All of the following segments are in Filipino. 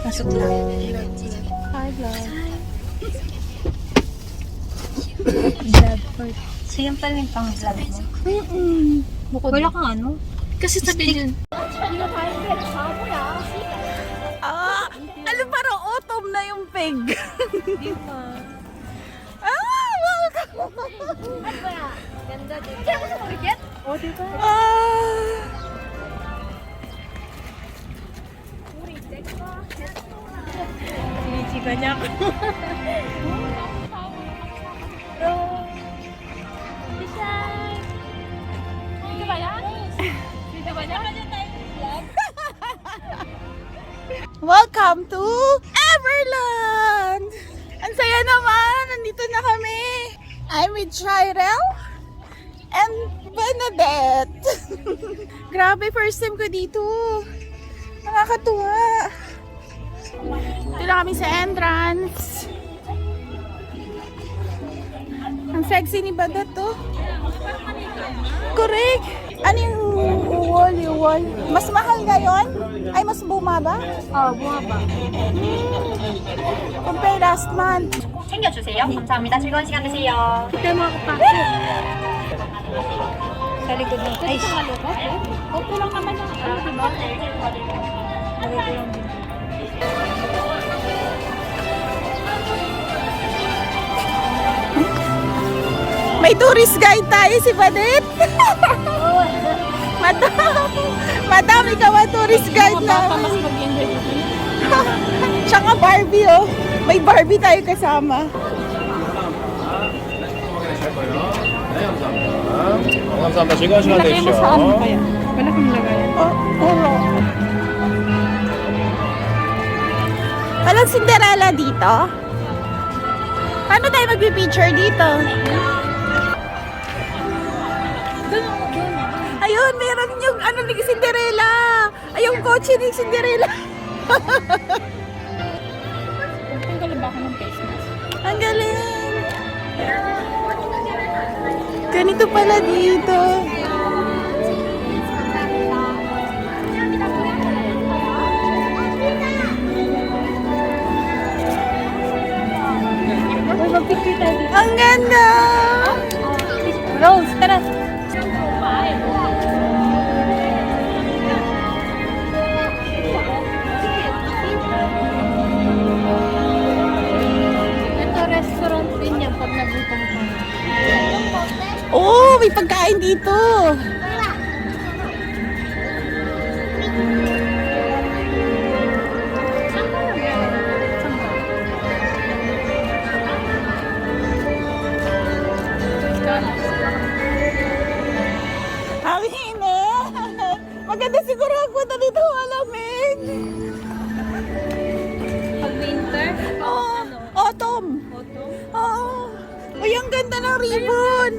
Pasok lang. Hi, vlog. Vlog. So yan pala yung pang-vlog mo? Wala kang ano? Kasi sabi yun. Alam parang autumn na yung peg. Di ba? Welcome! Ganda din. Kaya mo sa market? O, di ba? Sinichika niya ako. Dito ba yan? Dito ba yan? Welcome to Everland! Ang saya naman! Nandito na kami! I'm with Shirel and Benedette. Grabe, first time ko dito. Nakakatuwa. Dito na kami sa entrance. Ang sexy ni Badat to. Correct. Ano yung wall? Mas mahal ngayon? Ay, mas bumaba? Oo, bumaba. Compare last month. 챙겨주세요. 감사합니다. 즐거운 시간 되세요. Ito yung mga kapasok. Sa likod ng Ay, sa kalukot eh. Okay lang naman yung ano, diba? Lagay ko lang din. May tourist guide tayo si Badet. Madam, ikaw ang tourist guide Mga bata na. mas mag-enjoy dito. Tsaka Barbie oh. May Barbie tayo kasama. 감사합니다. 즐거운 시간 Lagay mo sa ano 되십시오. kaya? Wala kang lagayan. Oh, oo. Walang Cinderella dito? Paano tayo magpipicture dito? Ayun, meron yung ano ni Cinderella. Ay, yung kotse ni Cinderella. Tanggalin ba ako ng face mask? Ang galing. Ganito pala dito. Mag-picture tayo dito. Ang ganda. Rose, tara. Ito restaurant din yan pag nagutom ka. Oh, may pagkain dito. Ang init. Maganda siguro ang punta dito, malamig. Pag winter, Oh, autumn. Oo. Uy, ang ganda ng ribbon.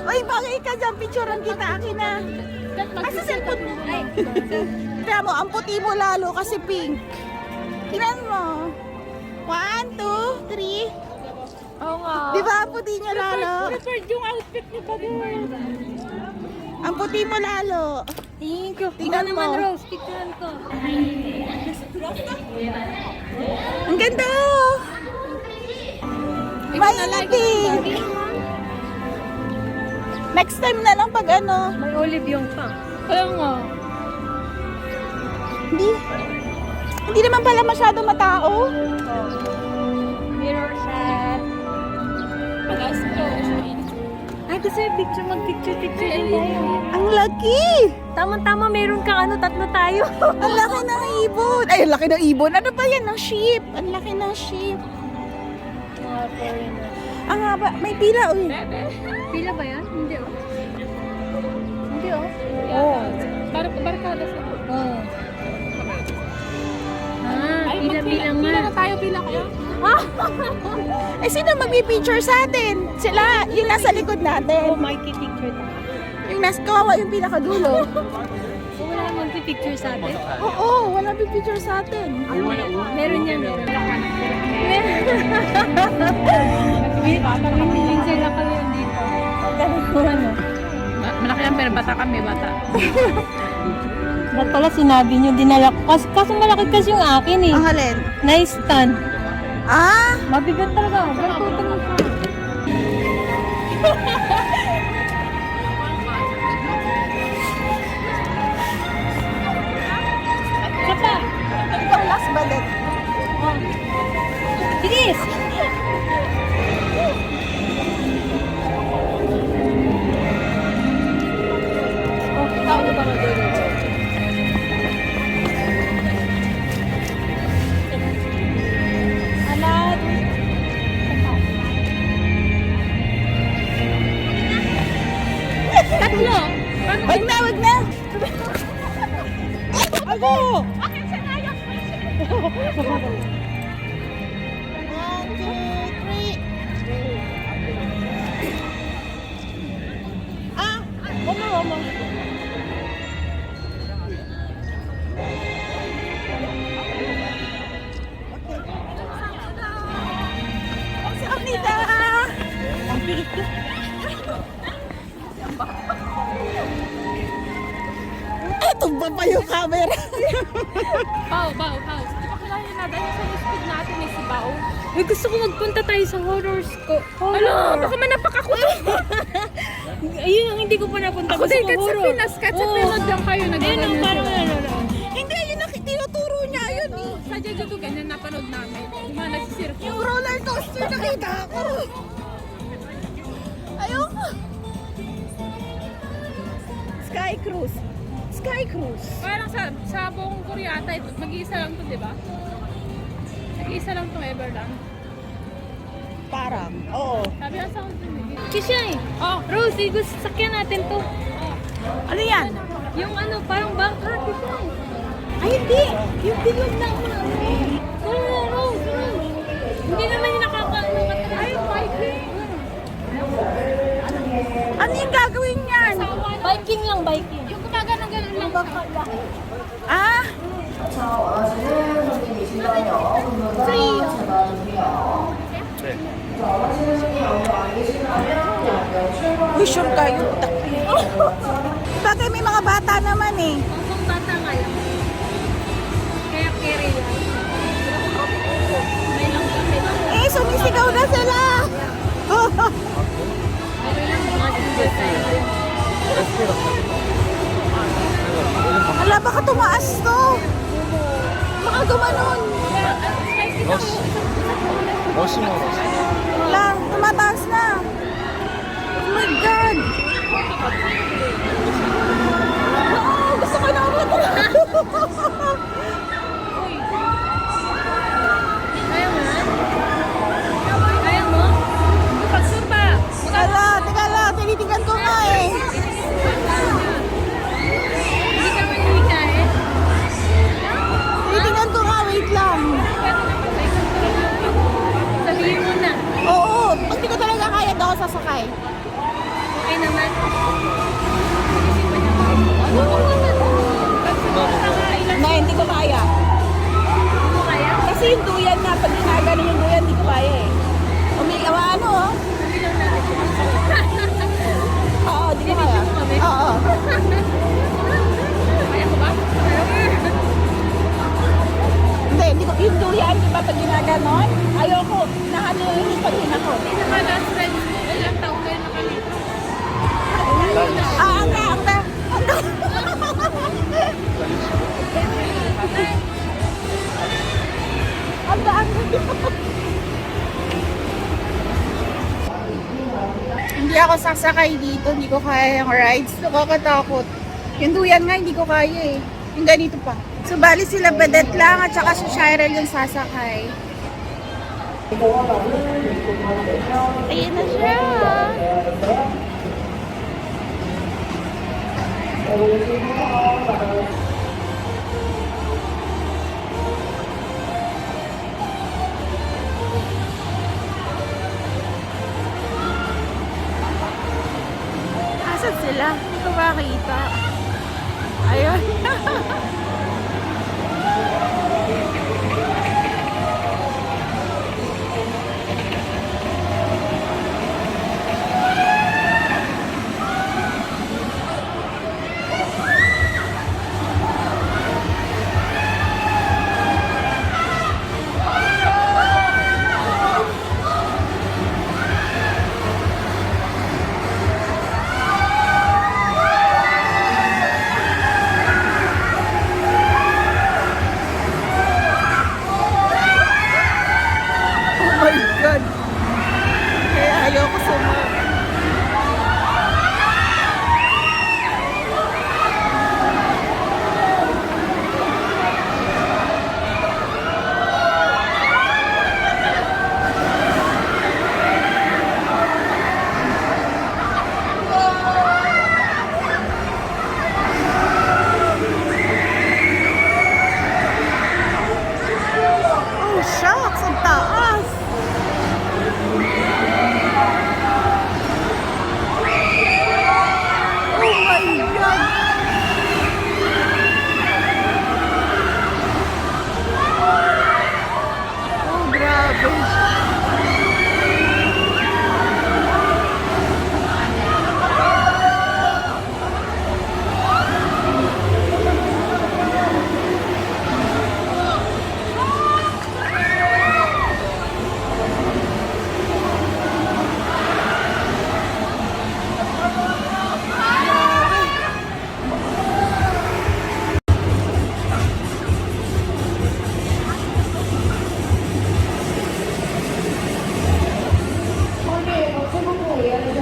Uy, bagay ka dyan. Picturean kita. Akin na. Asa cellphone mo? Kaya mo, ang puti mo lalo kasi pink. Tingnan mo. 1, 2, 3. oo nga. Di ba ang puti niya lalo? Prepared yung outfit ni Bader. Ang puti mo lalo. Thank you. Tingnan Ikaw naman, mo. Rose. Picturean ko. Ang ganda. Ikaw na Mainit lagi. eh. Next time na lang pag ano. May olive yung pa. Kaya nga. Hindi naman pala masyado matao. Mirror shot. Pag-astro. Ay, Ay, kasi mag-picture din tayo. Ang laki! Tama-tama, meron kang tatlo tayo. Ang laki ng ibon! Ay, ang laki ng ibon! Ano ba yan? Ng sheep! Ang laki ng sheep! Ang haba! May pila, uy! Pila ba yan? Hindi, oh. Hindi, oh. Oh. Barkada sa Oh. Pila-bilang nga. Pila na tayo, pila kayo. Eh, sino magpipicture sa atin? Sila, yung nasa likod natin. Picture tayo. Yung nasa kawawa yung pinakadulo. Wala mag-picture sa atin? Oo, wala pipicture sa atin. Meron yan, meron. Piling sila kami dito. Ano? Malaki lang pero bata kami, bata. Ba't pala sinabi nyo, dinala ko. Kaso malaki kasi yung akin eh. Ang halin? Na-stand. Ah! Mabigat talaga. Gantutan mo pa. Sapa! Ikaw last balik. Bilis! Tao na ba na doon? Alat! Tatlo! Wag na, wag na! Ako! One, two, three. Ah! One more. Si Anita! Tumba pa yung camera. Pao. Di ba kilala na dahil sa speed natin may si Pao? Uy, gusto ko magpunta tayo sa horrors ko. Ano? Baka manapak ako doon. Ayun ang hindi ko pa napunta. Ako din, kahit sa horror. Pinas, kahit sa Pinas lang kayo Ayun ang nagagano parang sila. Hindi, yun ang tinuturo niya yun eh. Sa Jeju to ganyan napanood namin. Yung mga nagsisirko. Yung roller coaster nakita ko. Ayoko. Sky Cruise. Sky Cruise. Parang sa buong Korea ata, mag-iisa lang to, di ba? Mag-iisa lang to Everland. Parang, oo. Sabi lang sa akin dun eh. Kisha eh. Oh, Rose, gusto sakyan natin to. Ano yan? Yung parang bangka. Kisha eh. Ay, hindi. Yung bilog na Rose. Hindi naman yung nakakaano ka talaga. ay, biking! Ano yung gagawin niyan? Biking lang, biking. Yung gumagano-ganon lang siya. Ah? Free. Uy, sure kayo. Bagay may mga bata naman eh. Ang bata nga lang. Kaya carry lang. May lang kami. Eh, sumisigaw na sila. May lang mga single tayo. Ala, baka tumaas to. Baka gumanon. Wala, tumataas na. Oh my God. Oo, gusto ko na umatras. Kaya mo na? Kaya mo? Pagsumpa! Ala, teka lang, tinitigan ko nga eh. Hindi ka man humikahe? Tinitigan ko nga, wait lang. Sabihin mo na. Oo, pag di ko talaga kaya daw ako sasakay. Okay naman. Isip mo na. sasakay dito. Hindi ko kaya yung rides. Nakakatakot. Yung duyan nga, hindi ko kaya eh. Yung ganito pa. So, bali sila Badet lang at saka si Shirel yung sasakay. Ayan na siya. Asan sila? Hindi ko makita. Ayun. Oh my God. Kaya ayoko sumama. Oh, shucks! Ang taas! Oh my God! Oh, grabe!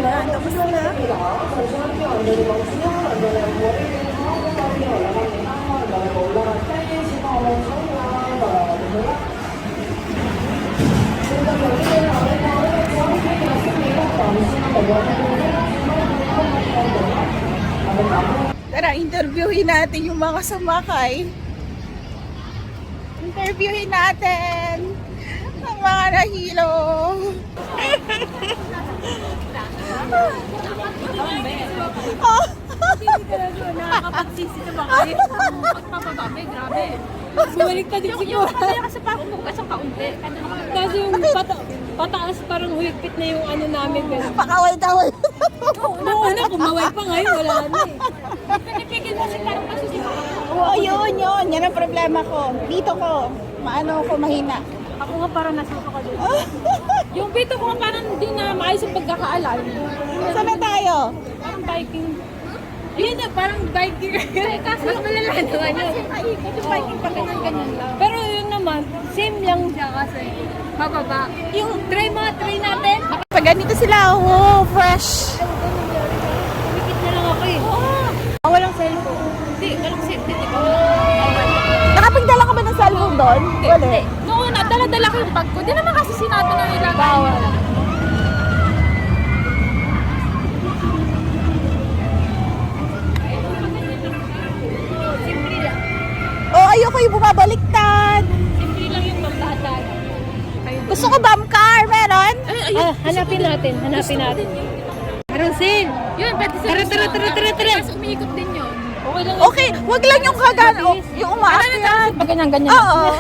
Ayan, tapos na. Tara, interviewin natin yung mga sumakay. Interviewin natin ang mga nahilo. Oh. Nakakapagsisi ka ba kayo? Pagpapaba, may grabe. Bumalik ka din Yung siguro. kaya kasi parang bukas ang kaunti. Kasi yung pataas parang huyagpit na yung ano namin. Pakaway-kaway. Noong una, kumaway pa ngayon, wala na eh. Pinipigil kasi parang kasi Oo, yun. Yan ang problema ko. Dito ko. Maano ko mahina. Ako nga parang nasuko ka doon. yung pito ko nga parang hindi na maayos yung pagkakaalam. Saan na tayo? Parang biking. Yun na, parang biking. Kasi mas malala naman yun. Kasi paikot yung biking pa ganyan-ganyan lang. Pero yun naman, same lang. Siya kasi bababa. Yung try natin. Pag ganito sila, oh, fresh. Pikit na lang ako eh. Walang cellphone. Hindi, walang safety, di ba? Nakapagdala ka ba ng cellphone doon? Wala. Noon, dala-dala ko yung bag ko. Di naman kasi sinabi na nila. Bawal. Simple lang. Oh, ayoko yung bumabaliktad. Simple lang yung pagdaan. Gusto ko bump car. Meron? Hanapin natin. Meron sale. Yun, pwede sa Tara. Kasi umiikot din yun. Okay lang. Okay, wag lang yung kagan. Oh, yung umaakyat. Pag ganyan. Oo.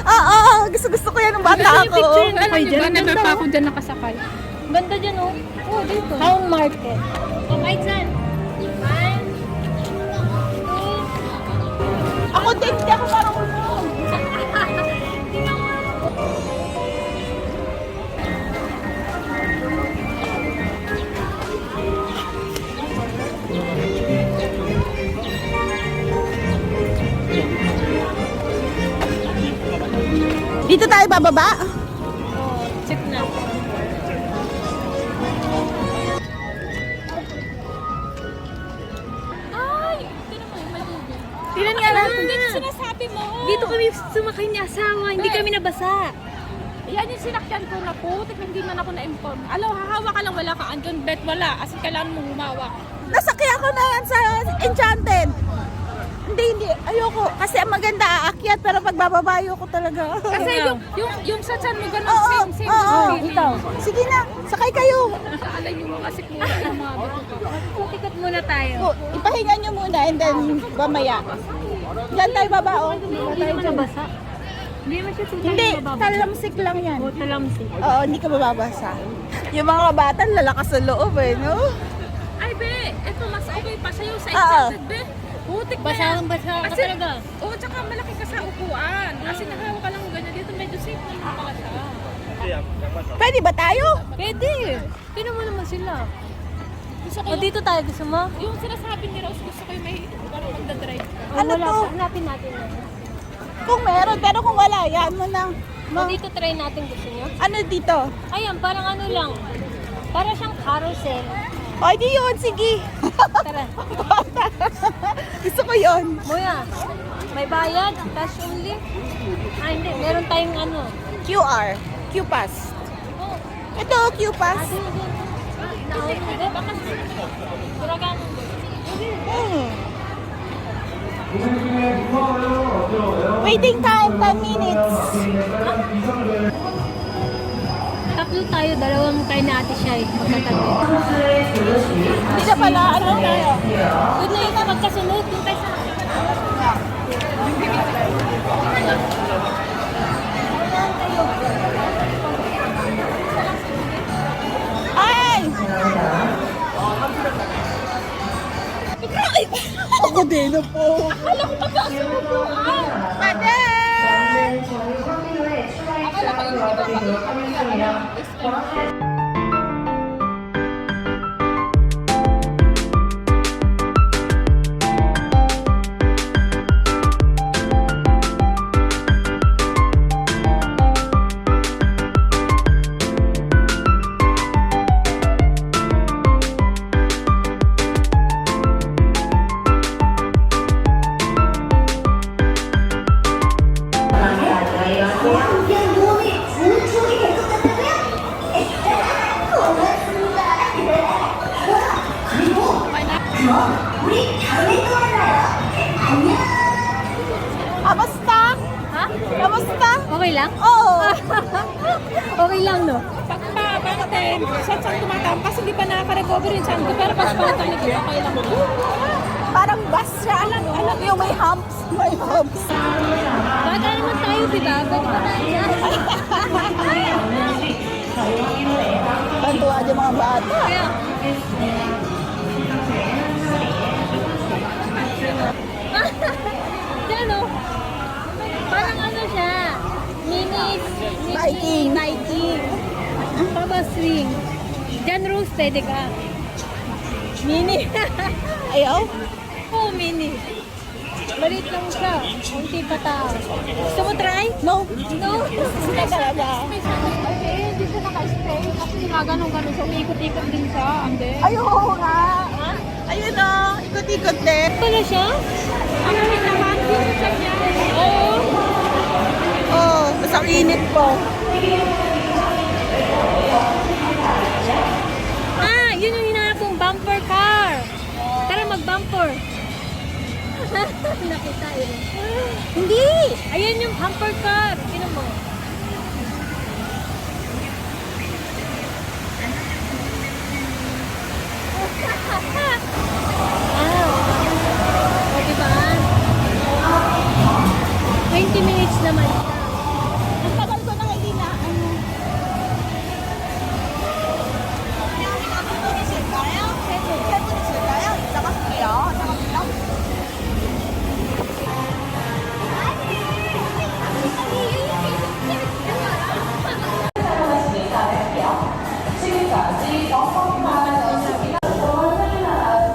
Oo. Gusto ko yan ng bata ako. Alam niyo ba, never pa ako dyan nakasakay. Ganda dyan oh. Oo, dito. Town Market. Oh, kahit saan. Ako din, hindi ako marunong. Dito tayo bababa? Oh, check na. Tinan nga lang. Hindi sinasabi mo. Dito kami sumakay ni asawa, hindi kami nabasa. Yan yung sinakyan ko na putik, hindi man ako na-inform. Alam, hahawa ka lang, wala ka andun, bet wala. Kasi kailangan mo humawak. Nasakyan ko na yan sa Enchanted. Hindi. Ayoko. Kasi ang maganda aakyat, pero pagbababa ayoko talaga. Kasi yung sa chan mo ganun, Oo, same oo. Ikaw. Sige na, sakay kayo. Alay yung mga sikmura yung mga Tikot muna tayo. Ipahinga nyo muna and then mamaya. Diyan tayo babao. Hindi naman nabasa. Hindi naman siya tutay Hindi, mababasa. talamsik lang yan. O, talamsik. Oo, hindi ka mababasa. Yung mga kabatan, lalakas sa loob eh, no? Ay be, ito mas okay pa sa'yo sa Oo. Enchanted be. Putik na yan. Basang-basa ka Kasi- talaga. Oo, tsaka malaki ka sa upuan. Kasi nakahawa ka lang ganyan dito, medyo safe naman pala siya. Pwede ba tayo? Pwede. Tingnan mo naman sila. Gusto ko O, dito tayo. Gusto mo? yung sinasabi ni Rose, gusto ko yung may parang magdadrive ka. O, Ano wala to? pa. Hanapin natin na. Kung meron, pero kung wala, yan mo na. O, dito try natin. Gusto nyo? Ano dito? Ayan, parang ano lang. Para siyang carousel. O, di yun, sige. Tara. Gusto ko yun. Moya, may bayad, cash only. Ah, hindi. Meron tayong ano. QR, Q-Pass. Oh, Ito, Q-Pass. sige, sige. Naawin mo din. Baka suragan mo. Hmm. Waiting time, 10 minutes. Tatlo tayo, dalawang tayo na ate siya eh. Magkatabi. Hindi na pala, ano tayo? Good na yun na magkasunod. Doon tayo sa... Ay! Ako din po. Akala ko pagkakasubuan. Madam! Akala ko yung iba Kamusta? Ha? Kamusta? Okay lang? Oo. Okay lang, no? Pagpapante, siya siyang tumatawag kasi hindi pa nakaka-recover yung chan ko. Pero pagpapante, okay lang. Parang bus siya. Alam yung may humps. May humps. Bata naman tayo, di ba? Pwede ba tayo? Bantuan yung mga bata. Kaya, Diyan, no? Parang ano siya? Viking. Viking. Tapos ring. Diyan, Rose, pwede ka. Mini. Ayaw? Oh, mini. Balit lang siya. Kunti pa tao. Gusto mo try? No. No? Sila talaga. Eh, hindi siya naka-stay. Kasi ganun-ganun siya. Umiikot-ikot din siya. Ande. Ay, oo nga. Ayun o. Ikot-ikot din. Pala siya? Ang lamig naman, yung siya niya. Oo. Oo. Basta ang init po. Ah, yun yung hinahanap kong bumper car. Tara, mag-bumper. Nakita yun. Hindi. Ayan yung bumper car. Tingnan mo. O, diba? 20 minutes naman siya. Ang tagal ko na hindi na. Ano.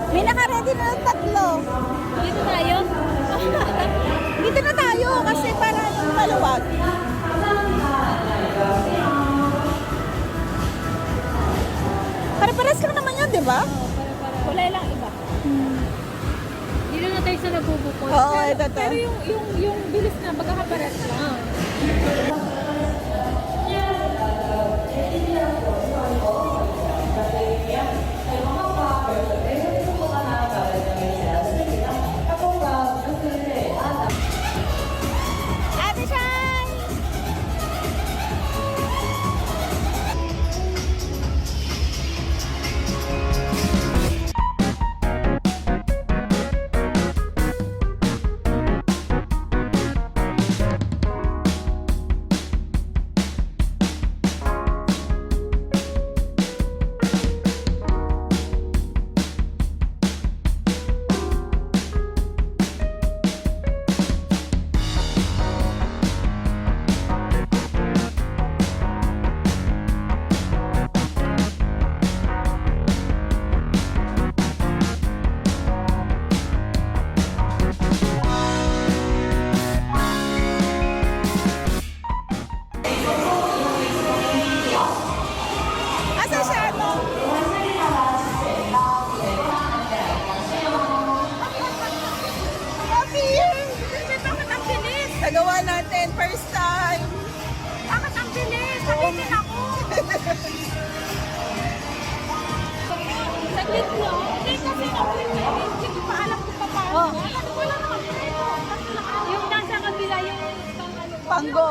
May naka-ready na ng tatlo. Dito tayo. Dito na tayo kasi para maluwag. Para-paras lang naman yun, di ba? Wala lang iba. Dito na tayo sa nagbubuko. Oo, ito. Pero yung bilis na, magkakapares lang. Ate Shai! Asa siya, ano? Happy year! Bakit ang bilis? Nagawa natin, first time. Bakit ang bilis? Sabitin ako. Saglit lang. Hindi kasi ako hindi ko pa alam kung paano. Wala naman dito. Yung nasa kabila, yung Panggo.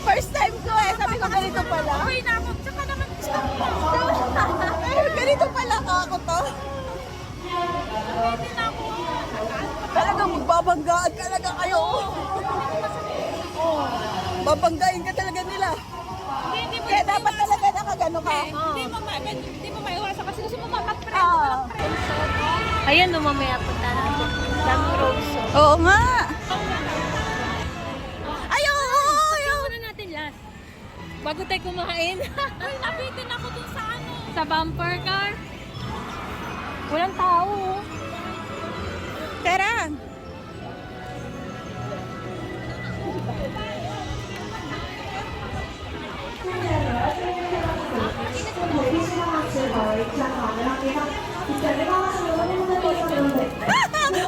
First time ko eh. Sabi ko ganito pala. Uy na ako. Tsaka naman gusto ko. Ganito pala ako to. Sabitin ako. Talagang magbabanggaan talaga kayo. Babanggain ka talaga nila. Hindi mo Kaya dapat talaga nakagano ka. Hindi mo maiwasan kasi gusto mo mamatprend. Ah. Ayan, mamaya punta natin. Daming rose. Oo nga. Ayaw! Muna natin last. Bago tayo kumain. Uy, nabitin ako dun sa ano. Sa bumper car. Walang tao. Tara.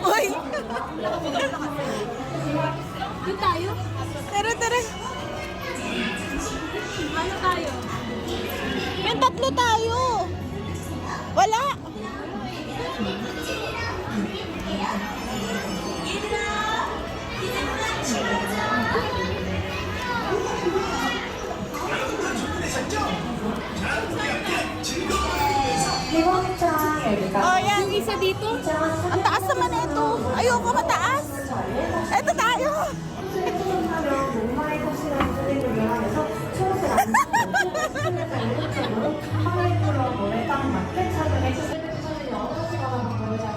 Uy! Doon tayo? Tara, tara. Ano tayo? Yung tatlo tayo. Wala. Oh, yan. Yung isa dito? Ang taas naman ito. Ayoko mataas. Ito tayo.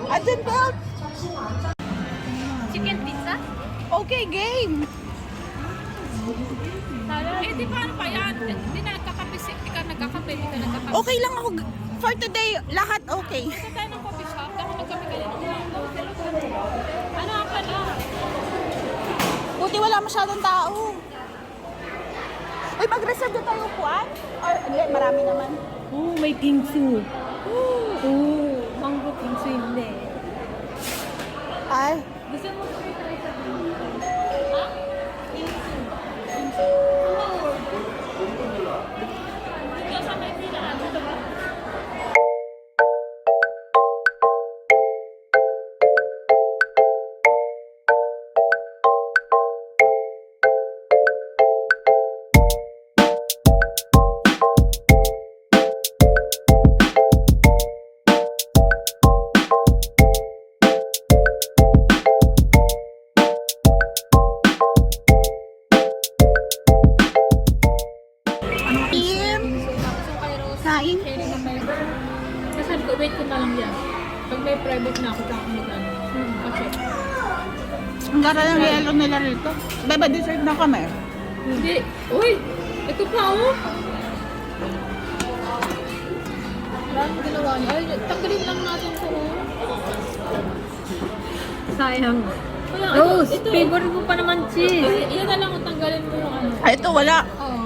Adyan belt. Chicken pizza? Okay, game. Eh, di paano pa yan? Hindi na nagkakape. Hindi ka nagkakape. Hindi ka nagkakape. Okay lang ako. For today, lahat okay. Kasi tayo ng coffee shop. Daka magkape ka rin. Ano ang pala? Buti wala masyadong tao. Uy, mag-reserve na tayo upuan? Or, hindi, marami naman. Oh, may pingsu. Oh, mango pingsu hindi. Ay, Gusto mo sa tayo sa Ito sa may pila. Ito ba? team. Kain. Sharing ng may... Kasi sabi ko, wait ko na lang yan. Pag may private na ako, saka mag-ano. Kasi, Ang gara ng yelo nila rito. Beba, dessert na kami. hindi. Uy! Ito pa, oh! Wala nang ginawa niya. Ay, tanggalin lang natin ito, oh. sayang. Kaya, Rose, ito. favorite mo pa naman cheese. Yan na lang, tanggalin mo yung ano. Ay, ito wala. Oo.